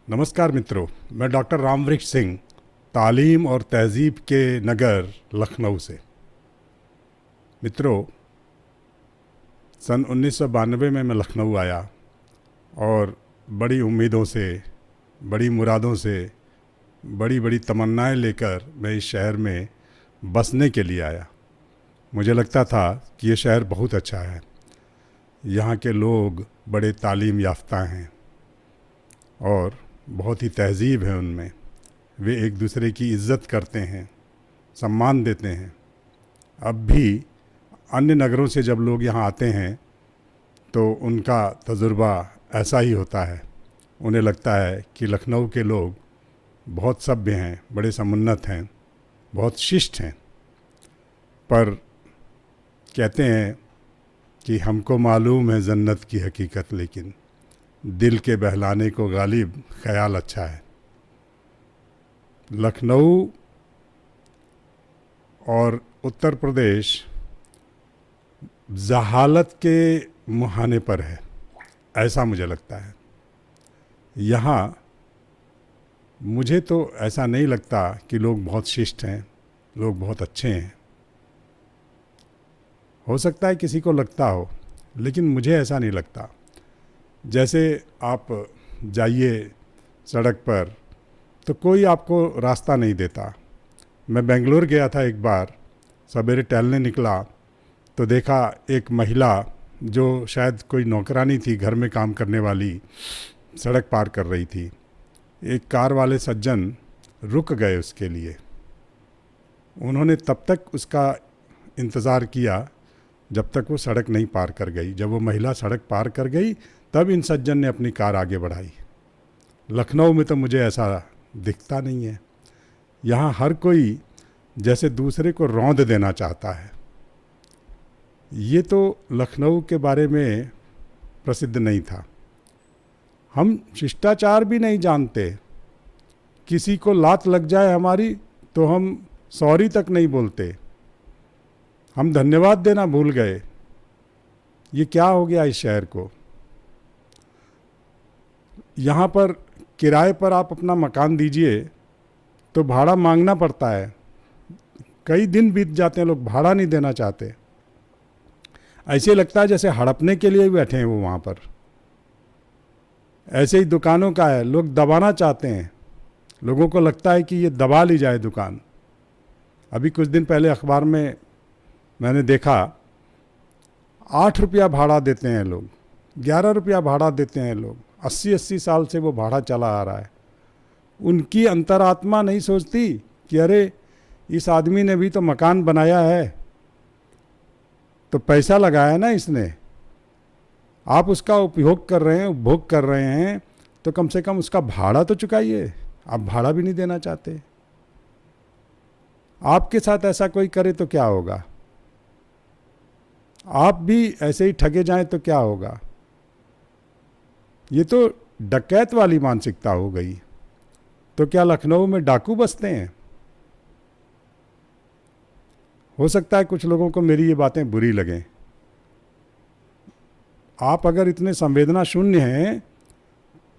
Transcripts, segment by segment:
नमस्कार मित्रों, मैं डॉक्टर रामवृक्ष सिंह, तालीम और तहज़ीब के नगर लखनऊ से। मित्रों, सन 1992 में मैं लखनऊ आया और बड़ी उम्मीदों से, बड़ी मुरादों से, बड़ी बड़ी तमन्नाएं लेकर मैं इस शहर में बसने के लिए आया। मुझे लगता था कि ये शहर बहुत अच्छा है, यहाँ के लोग बड़े तालीम याफ्ता हैं और बहुत ही तहज़ीब है उनमें। वे एक दूसरे की इज़्ज़त करते हैं, सम्मान देते हैं। अब भी अन्य नगरों से जब लोग यहाँ आते हैं तो उनका तजुर्बा ऐसा ही होता है। उन्हें लगता है कि लखनऊ के लोग बहुत सभ्य हैं, बड़े समुन्नत हैं, बहुत शिष्ट हैं। पर कहते हैं कि हमको मालूम है जन्नत की हकीकत, लेकिन दिल के बहलाने को गालिब ख्याल अच्छा है। लखनऊ और उत्तर प्रदेश जहालत के मुहाने पर है, ऐसा मुझे लगता है। यहाँ मुझे तो ऐसा नहीं लगता कि लोग बहुत शिष्ट हैं, लोग बहुत अच्छे हैं। हो सकता है किसी को लगता हो, लेकिन मुझे ऐसा नहीं लगता। जैसे आप जाइए सड़क पर तो कोई आपको रास्ता नहीं देता। मैं बेंगलोर गया था एक बार, सवेरे टहलने निकला तो देखा एक महिला जो शायद कोई नौकरानी थी, घर में काम करने वाली, सड़क पार कर रही थी। एक कार वाले सज्जन रुक गए उसके लिए। उन्होंने तब तक उसका इंतज़ार किया जब तक वो सड़क नहीं पार कर गई। जब वो महिला सड़क पार कर गई तब इन सज्जन ने अपनी कार आगे बढ़ाई। लखनऊ में तो मुझे ऐसा दिखता नहीं है। यहाँ हर कोई जैसे दूसरे को रौंद देना चाहता है। ये तो लखनऊ के बारे में प्रसिद्ध नहीं था। हम शिष्टाचार भी नहीं जानते। किसी को लात लग जाए हमारी तो हम सॉरी तक नहीं बोलते, हम धन्यवाद देना भूल गए। ये क्या हो गया इस शहर को? यहाँ पर किराए पर आप अपना मकान दीजिए तो भाड़ा मांगना पड़ता है। कई दिन बीत जाते हैं, लोग भाड़ा नहीं देना चाहते। ऐसे लगता है जैसे हड़पने के लिए बैठे हैं वो वहाँ पर। ऐसे ही दुकानों का है, लोग दबाना चाहते हैं। लोगों को लगता है कि ये दबा ली जाए दुकान। अभी कुछ दिन पहले अखबार में मैंने देखा 8 रुपया भाड़ा देते हैं लोग, 11 रुपया भाड़ा देते हैं लोग। 80-80 साल से वो भाड़ा चला आ रहा है। उनकी अंतरात्मा नहीं सोचती कि अरे इस आदमी ने भी तो मकान बनाया है, तो पैसा लगाया ना इसने, आप उसका उपयोग कर रहे हैं, उपभोग कर रहे हैं, तो कम से कम उसका भाड़ा तो चुकाइए। आप भाड़ा भी नहीं देना चाहते। आपके साथ ऐसा कोई करे तो क्या होगा? आप भी ऐसे ही ठगे जाएं तो क्या होगा? ये तो डकैत वाली मानसिकता हो गई। तो क्या लखनऊ में डाकू बसते हैं? हो सकता है कुछ लोगों को मेरी ये बातें बुरी लगें। आप अगर इतने संवेदना शून्य हैं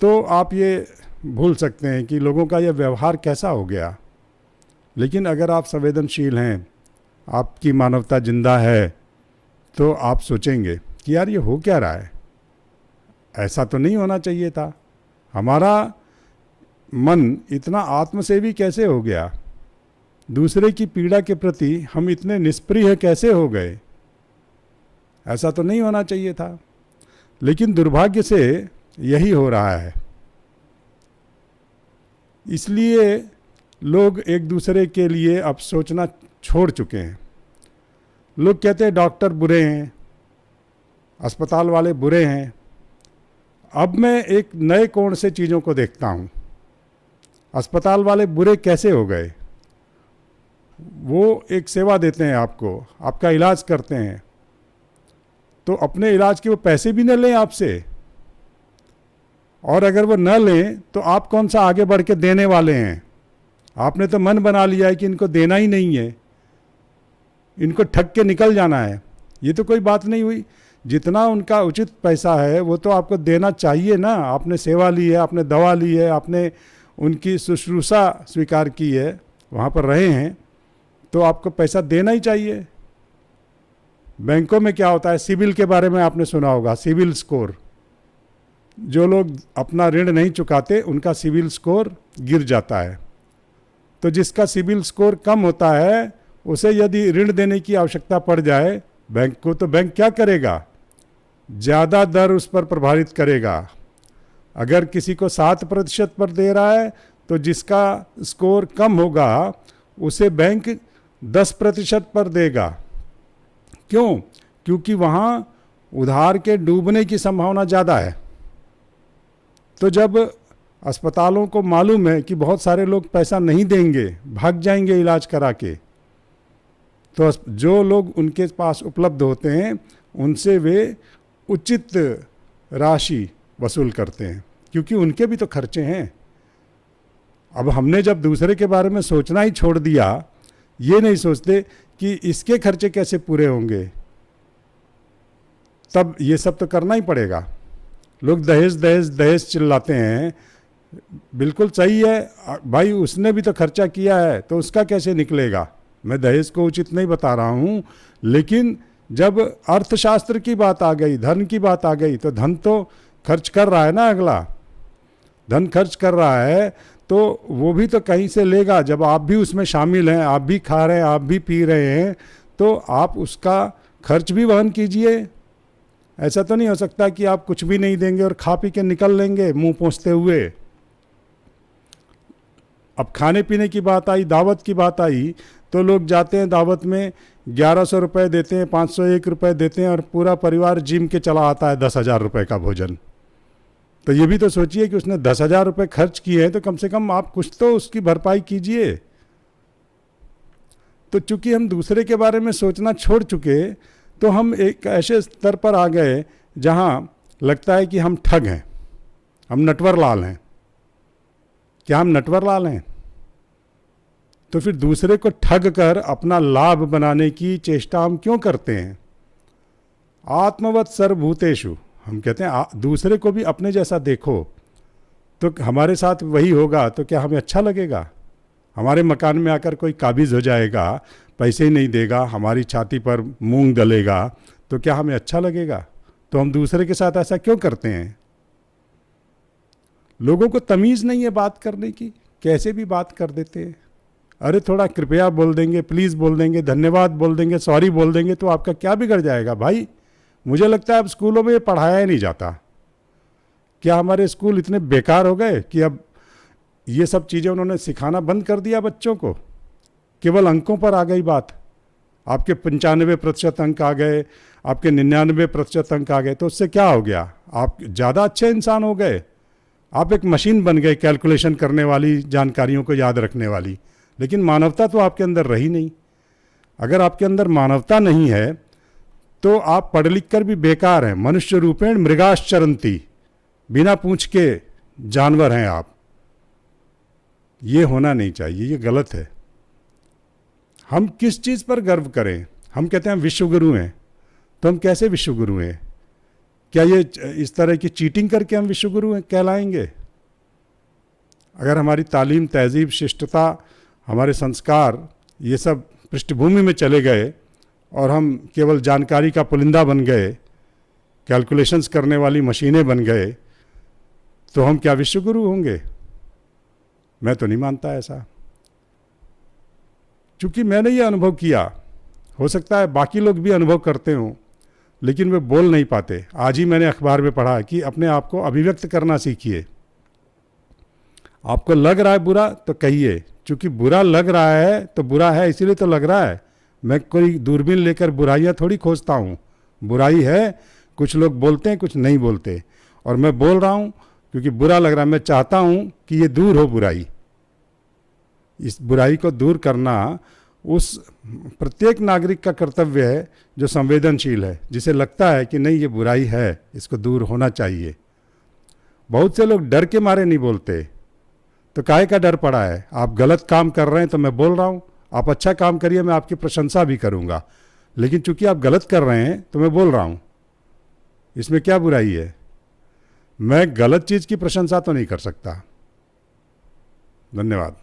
तो आप ये भूल सकते हैं कि लोगों का ये व्यवहार कैसा हो गया। लेकिन अगर आप संवेदनशील हैं, आपकी मानवता जिंदा है, तो आप सोचेंगे कि यार ये हो क्या रहा है, ऐसा तो नहीं होना चाहिए था। हमारा मन इतना आत्मसेवी कैसे हो गया? दूसरे की पीड़ा के प्रति हम इतने निष्प्रिय कैसे हो गए? ऐसा तो नहीं होना चाहिए था। लेकिन दुर्भाग्य से यही हो रहा है। इसलिए लोग एक दूसरे के लिए अब सोचना छोड़ चुके हैं। लोग कहते हैं डॉक्टर बुरे हैं, अस्पताल वाले बुरे हैं। अब मैं एक नए कोण से चीज़ों को देखता हूँ। अस्पताल वाले बुरे कैसे हो गए? वो एक सेवा देते हैं आपको, आपका इलाज करते हैं, तो अपने इलाज के वो पैसे भी न लें आपसे, और अगर वो न लें तो आप कौन सा आगे बढ़ के देने वाले हैं? आपने तो मन बना लिया है कि इनको देना ही नहीं है, इनको ठग के निकल जाना है। ये तो कोई बात नहीं हुई। जितना उनका उचित पैसा है वो तो आपको देना चाहिए ना। आपने सेवा ली है, आपने दवा ली है, आपने उनकी शुश्रूषा स्वीकार की है, वहाँ पर रहे हैं, तो आपको पैसा देना ही चाहिए। बैंकों में क्या होता है, सिबिल के बारे में आपने सुना होगा, सिबिल स्कोर। जो लोग अपना ऋण नहीं चुकाते उनका सिबिल स्कोर गिर जाता है। तो जिसका सिबिल स्कोर कम होता है उसे यदि ऋण देने की आवश्यकता पड़ जाए बैंक को, तो बैंक क्या करेगा, ज़्यादा दर उस पर प्रभावित करेगा। अगर किसी को 7% पर दे रहा है तो जिसका स्कोर कम होगा उसे बैंक 10% पर देगा। क्यों? क्योंकि वहाँ उधार के डूबने की संभावना ज़्यादा है। तो जब अस्पतालों को मालूम है कि बहुत सारे लोग पैसा नहीं देंगे, भाग जाएंगे इलाज करा के, तो जो लोग उनके पास उपलब्ध होते हैं उनसे वे उचित राशि वसूल करते हैं, क्योंकि उनके भी तो खर्चे हैं। अब हमने जब दूसरे के बारे में सोचना ही छोड़ दिया, ये नहीं सोचते कि इसके खर्चे कैसे पूरे होंगे, तब ये सब तो करना ही पड़ेगा। लोग दहेज दहेज दहेज चिल्लाते हैं, बिल्कुल सही है भाई, उसने भी तो खर्चा किया है तो उसका कैसे निकलेगा। मैं दहेज को उचित नहीं बता रहा हूँ, लेकिन जब अर्थशास्त्र की बात आ गई, धन की बात आ गई, तो धन तो खर्च कर रहा है ना, अगला धन खर्च कर रहा है तो वो भी तो कहीं से लेगा। जब आप भी उसमें शामिल हैं, आप भी खा रहे हैं, आप भी पी रहे हैं, तो आप उसका खर्च भी वहन कीजिए। ऐसा तो नहीं हो सकता कि आप कुछ भी नहीं देंगे और खा पी के निकल लेंगे मुंह पोंछते हुए। अब खाने पीने की बात आई, दावत की बात आई, तो लोग जाते हैं दावत में 1100 रुपये देते हैं, 501 रुपये देते हैं और पूरा परिवार जिम के चला आता है 10,000 रुपये का भोजन। तो ये भी तो सोचिए कि उसने 10,000 रुपये खर्च किए हैं, तो कम से कम आप कुछ तो उसकी भरपाई कीजिए। तो चूंकि हम दूसरे के बारे में सोचना छोड़ चुके, तो हम एक ऐसे स्तर पर आ गए जहाँ लगता है कि हम ठग हैं, हम नटवर लाल हैं। क्या हम नटवर लाल हैं? तो फिर दूसरे को ठग कर अपना लाभ बनाने की चेष्टा हम क्यों करते हैं? आत्मवत् सर्वभूतेषु, हम कहते हैं दूसरे को भी अपने जैसा देखो, तो हमारे साथ वही होगा तो क्या हमें अच्छा लगेगा? हमारे मकान में आकर कोई काबिज हो जाएगा, पैसे ही नहीं देगा, हमारी छाती पर मूंग डलेगा, तो क्या हमें अच्छा लगेगा? तो हम दूसरे के साथ ऐसा क्यों करते हैं? लोगों को तमीज़ नहीं है बात करने की, कैसे भी बात कर देते हैं। अरे थोड़ा कृपया बोल देंगे, प्लीज़ बोल देंगे, धन्यवाद बोल देंगे, सॉरी बोल देंगे, तो आपका क्या बिगड़ जाएगा भाई? मुझे लगता है अब स्कूलों में ये पढ़ाया ही नहीं जाता। क्या हमारे स्कूल इतने बेकार हो गए कि अब ये सब चीज़ें उन्होंने सिखाना बंद कर दिया बच्चों को? केवल अंकों पर आ गई बात। आपके 95% अंक आ गए, आपके 99% अंक आ गए, तो उससे क्या हो गया? आप ज़्यादा अच्छे इंसान हो गए? आप एक मशीन बन गए कैलकुलेशन करने वाली, जानकारियों को याद रखने वाली, लेकिन मानवता तो आपके अंदर रही नहीं। अगर आपके अंदर मानवता नहीं है तो आप पढ़ लिख कर भी बेकार हैं। मनुष्य रूपेण मृगाश्चरंती, बिना पूंछ के जानवर हैं आप। ये होना नहीं चाहिए, ये गलत है। हम किस चीज़ पर गर्व करें? हम कहते हैं विश्वगुरु हैं, तो हम कैसे विश्वगुरु हैं? क्या ये इस तरह की चीटिंग करके हम विश्वगुरु हैं कहलाएंगे? अगर हमारी तालीम, तहजीब, शिष्टता, हमारे संस्कार ये सब पृष्ठभूमि में चले गए और हम केवल जानकारी का पुलिंदा बन गए, कैलकुलेशंस करने वाली मशीनें बन गए, तो हम क्या विश्वगुरु होंगे? मैं तो नहीं मानता ऐसा। चूँकि मैंने ये अनुभव किया, हो सकता है बाकी लोग भी अनुभव करते हों, लेकिन वे बोल नहीं पाते। आज ही मैंने अखबार में पढ़ा कि अपने आप को अभिव्यक्त करना सीखिए। आपको लग रहा है बुरा तो कहिए, चूँकि बुरा लग रहा है तो बुरा है इसीलिए तो लग रहा है। मैं कोई दूरबीन लेकर बुराइयाँ थोड़ी खोजता हूँ। बुराई है, कुछ लोग बोलते हैं, कुछ नहीं बोलते, और मैं बोल रहा हूँ क्योंकि बुरा लग रहा है। मैं चाहता हूँ कि ये दूर हो बुराई। इस बुराई को दूर करना उस प्रत्येक नागरिक का कर्तव्य है जो संवेदनशील है, जिसे लगता है कि नहीं ये बुराई है, इसको दूर होना चाहिए। बहुत से लोग डर के मारे नहीं बोलते, तो काहे का डर पड़ा है? आप गलत काम कर रहे हैं तो मैं बोल रहा हूँ, आप अच्छा काम करिए, मैं आपकी प्रशंसा भी करूँगा, लेकिन चूंकि आप गलत कर रहे हैं तो मैं बोल रहा हूँ। इसमें क्या बुराई है? मैं गलत चीज़ की प्रशंसा तो नहीं कर सकता। धन्यवाद।